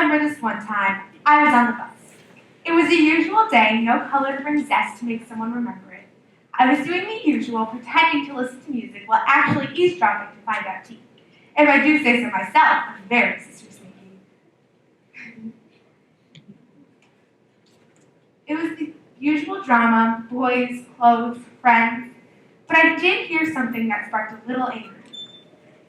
remember this one time, I was on the bus. It was the usual day, no color to bring zest to make someone remember it. I was doing the usual, pretending to listen to music while actually eavesdropping to find out tea. If I do say so myself, I'm very sister-sneaky. It was the usual drama, boys, clothes, friends, but I did hear something that sparked a little anger.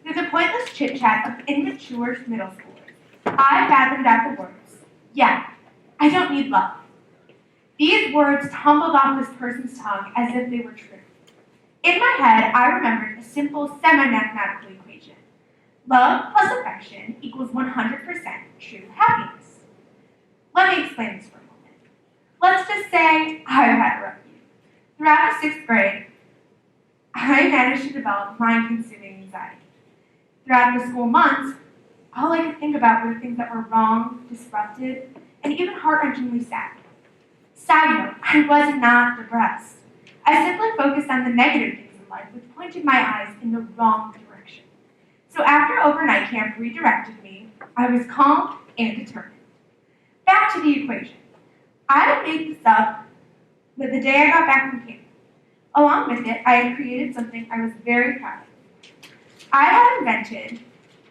Through the pointless chit-chat of immature middle schoolers, I fathomed out the words, "Yeah, I don't need love." These words tumbled off this person's tongue as if they were true. In my head, I remembered a simple semi-mathematical equation. Love plus affection equals 100% true happiness. Let me explain this for a moment. Let's just say I've had a rough year. Throughout the 6th grade, I managed to develop mind-consuming anxiety. Throughout the school months, all I could think about were things that were wrong, disrupted, and even heart-wrenchingly sad. Side note, I was not depressed. I simply focused on the negative things in life, which pointed my eyes in the wrong direction. So after overnight camp redirected me, I was calm and determined. Back to the equation. I made this up the day I got back from camp. Along with it, I had created something I was very proud of. I had invented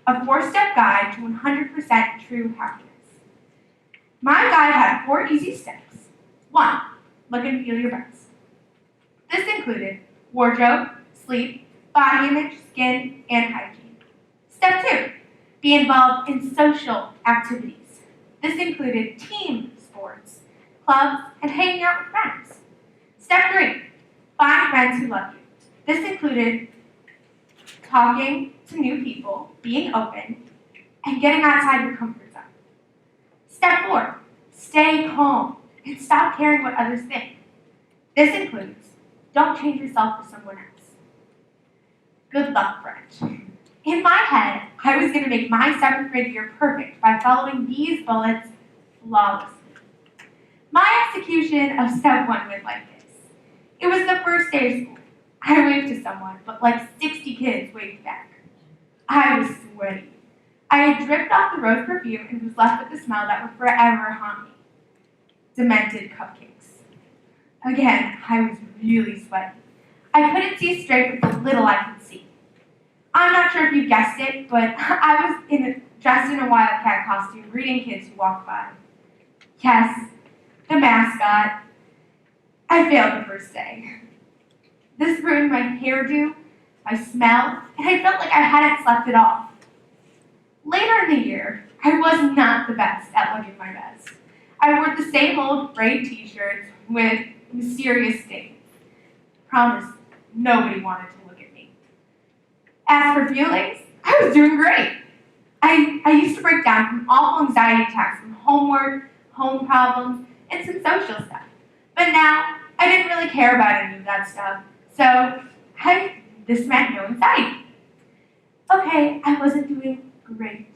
a 4-step guide to 100% true happiness. My guide had 4 easy steps. 1. Look and feel your best. This included wardrobe, sleep, body image, skin, and hygiene. Step 2. Be involved in social activities. This included team sports, clubs, and hanging out with friends. Step 3. Find friends who love you. This included talking to new people, being open, and getting outside your comfort zone. Step 4. Stay calm and stop caring what others think. This includes, don't change yourself for someone else. Good luck, friend. In my head, I was going to make my 7th grade year perfect by following these bullets flawlessly. My execution of step 1 went like this. It was the first day of school. I waved to someone, but like 60 kids waved back. I was sweaty. I had dripped off the rose perfume and was left with the smell that would forever haunt me. Demented cupcakes. Again, I was really sweaty. I couldn't see straight with the little I could see. I'm not sure if you guessed it, but I was dressed in a wildcat costume, greeting kids who walked by. Yes, the mascot. I failed the first day. This ruined my hairdo, my smell, and I felt like I hadn't slept at all. Later in the year, I was not the best at looking my best. I wore the same old gray t-shirts with mysterious stains. Promise, nobody wanted to look at me. As for feelings, I was doing great. I used to break down from awful anxiety attacks from homework, home problems, and some social stuff. But now, I didn't really care about any of that stuff. So, this meant no anxiety. Okay, I wasn't doing great.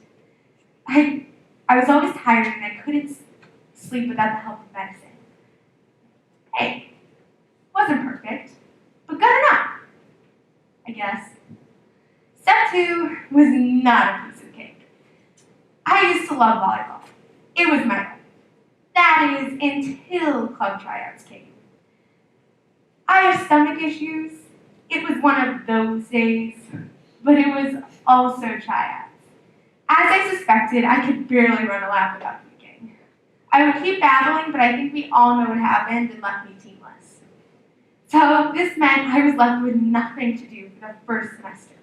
I was always tired and I couldn't sleep without the help of medicine. Hey, wasn't perfect, but good enough, I guess. Step 2 was not a piece of cake. I used to love volleyball. It was my life. That is, until club tryouts came. I have stomach issues. It was one of those days, but it was also tryouts. As I suspected, I could barely run a lap without puking. I would keep battling, but I think we all know what happened and left me teamless. So this meant I was left with nothing to do for the first semester.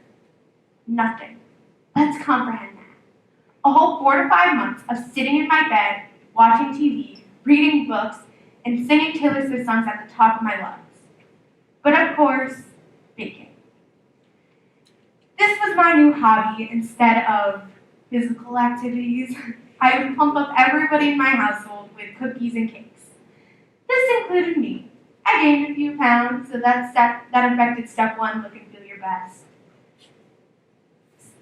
Nothing. Let's comprehend that. A whole 4 to 5 months of sitting in my bed, watching TV, reading books, and singing Taylor Swift songs at the top of my lungs. But of course, baking. This was my new hobby instead of physical activities. I would pump up everybody in my household with cookies and cakes. This included me. I gained a few pounds, so that affected step 1, look and feel your best.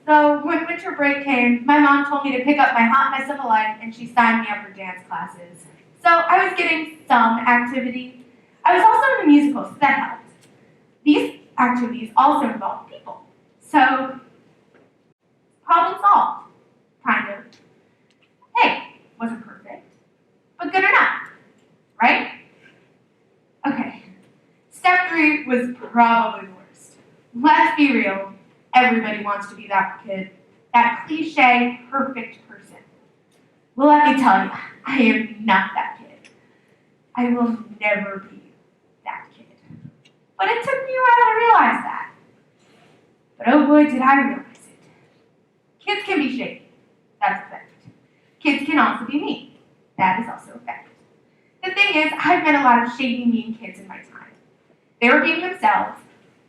So when winter break came, my mom told me to pick up my hot mess of a life and she signed me up for dance classes. So I was getting some activity. I was also in the musical, so that helped. These activities also involve people. So, problem solved, kind of. Hey, Elementary was probably the worst. Let's be real, everybody wants to be that kid, that cliche, perfect person. Well, let me tell you, I am not that kid. I will never be that kid. But it took me a while to realize that. But oh boy, did I realize it. Kids can be shady. That's a fact. Kids can also be mean. That is also a fact. The thing is, I've met a lot of shady, mean kids in my time. They were being themselves,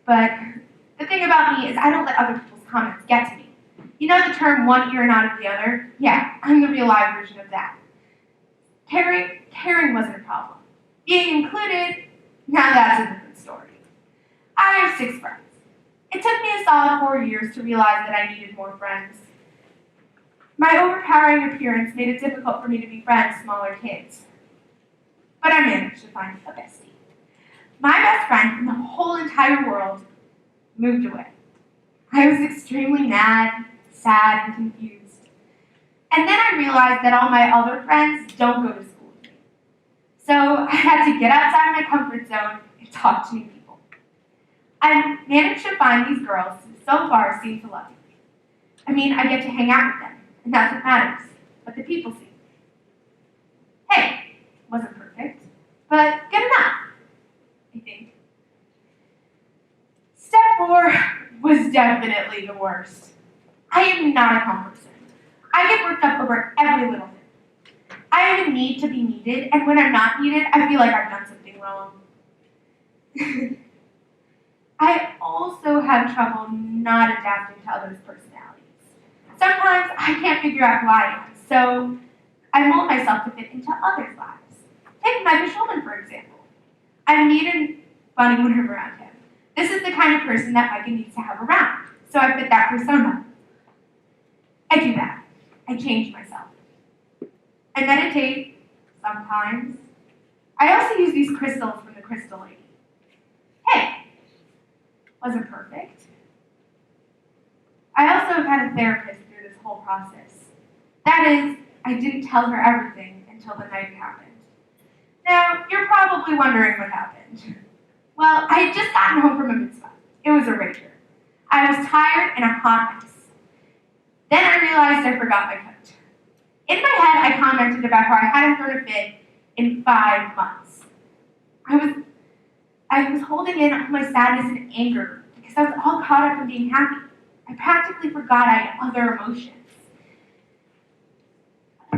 but the thing about me is I don't let other people's comments get to me. You know the term one ear and out of the other? Yeah, I'm the real live version of that. Caring wasn't a problem. Being included, now that's a different story. I have 6 friends. It took me a solid 4 years to realize that I needed more friends. My overpowering appearance made it difficult for me to befriend smaller kids. But I managed to find a bestie. My best friend in the whole entire world moved away. I was extremely mad, sad, and confused. And then I realized that all my other friends don't go to school with me. So I had to get outside my comfort zone and talk to new people. I managed to find these girls who so far seem to love me. I mean, I get to hang out with them, and that's what matters, what the people see. Hey, wasn't perfect, but good enough, I think. Step 4 was definitely the worst. I am not a calm person. I get worked up over every little thing. I have a need to be needed, and when I'm not needed, I feel like I've done something wrong. I also have trouble not adapting to others' personalities. Sometimes I can't figure out who I am, so I mold myself to fit into others' lives. Take Michael Schulman, for example. I'm neat and funny when I'm around him. This is the kind of person that Micah needs to have around, so I fit that persona. I do that. I change myself. I meditate sometimes. I also use these crystals from the Crystal Lady. Hey, wasn't perfect. I also have had a therapist through this whole process. That is, I didn't tell her everything until the night it happened. Now, you're probably wondering what happened. Well, I had just gotten home from a mitzvah. It was a rager. I was tired and a hot mess. Then I realized I forgot my coat. In my head, I commented about how I hadn't thrown a fit in 5 months. I was holding in all my sadness and anger because I was all caught up in being happy. I practically forgot I had other emotions.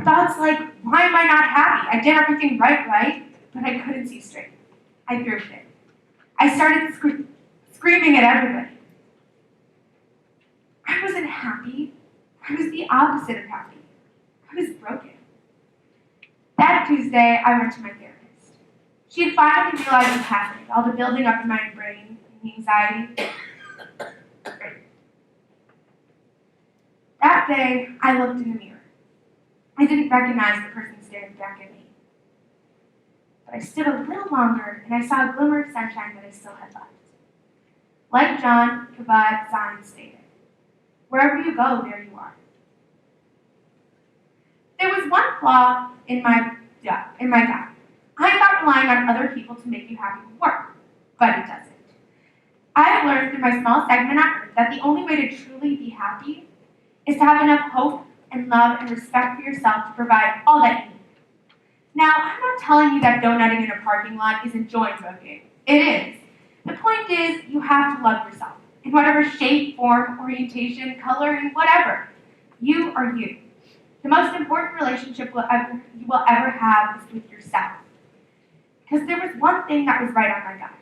Thoughts like, why am I not happy? I did everything right? But I couldn't see straight. I threw a fit. I started screaming at everybody. I wasn't happy. I was the opposite of happy. I was broken. That Tuesday, I went to my therapist. She had finally realized what happened, all the building up in my brain, and the anxiety. That day, I looked in the mirror. I didn't recognize the person staring back at me. But I stood a little longer, and I saw a glimmer of sunshine that I still had left. Like John Kabat-Zinn stated, wherever you go, there you are. There was one flaw in my guy. I thought relying on other people to make you happy would work, but it doesn't. I've learned through my small segment on Earth that the only way to truly be happy is to have enough hope and love and respect for yourself to provide all that you need. Now, I'm not telling you that donutting in a parking lot isn't joy-provoking. It is. The point is, you have to love yourself, in whatever shape, form, orientation, color, and whatever. You are you. The most important relationship you will ever have is with yourself. Because there was one thing that was right on my guide.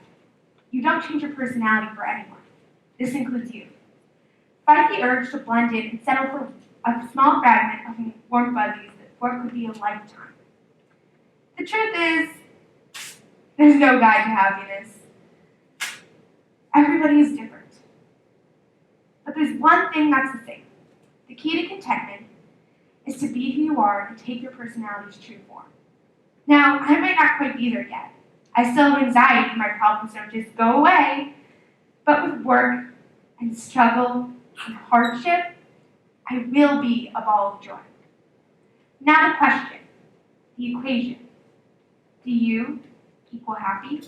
You don't change your personality for anyone. This includes you. Fight the urge to blend in and settle for a small fragment of warm fuzzies for what could be a lifetime. The truth is, there's no guide to happiness. Everybody is different. But there's one thing that's the same. The key to contentment is to be who you are and take your personality's true form. Now, I might not quite be there yet. I still have anxiety, my problems don't just go away. But with work and struggle and hardship, I will be a ball of joy. Now the question, the equation. Do you equal happy?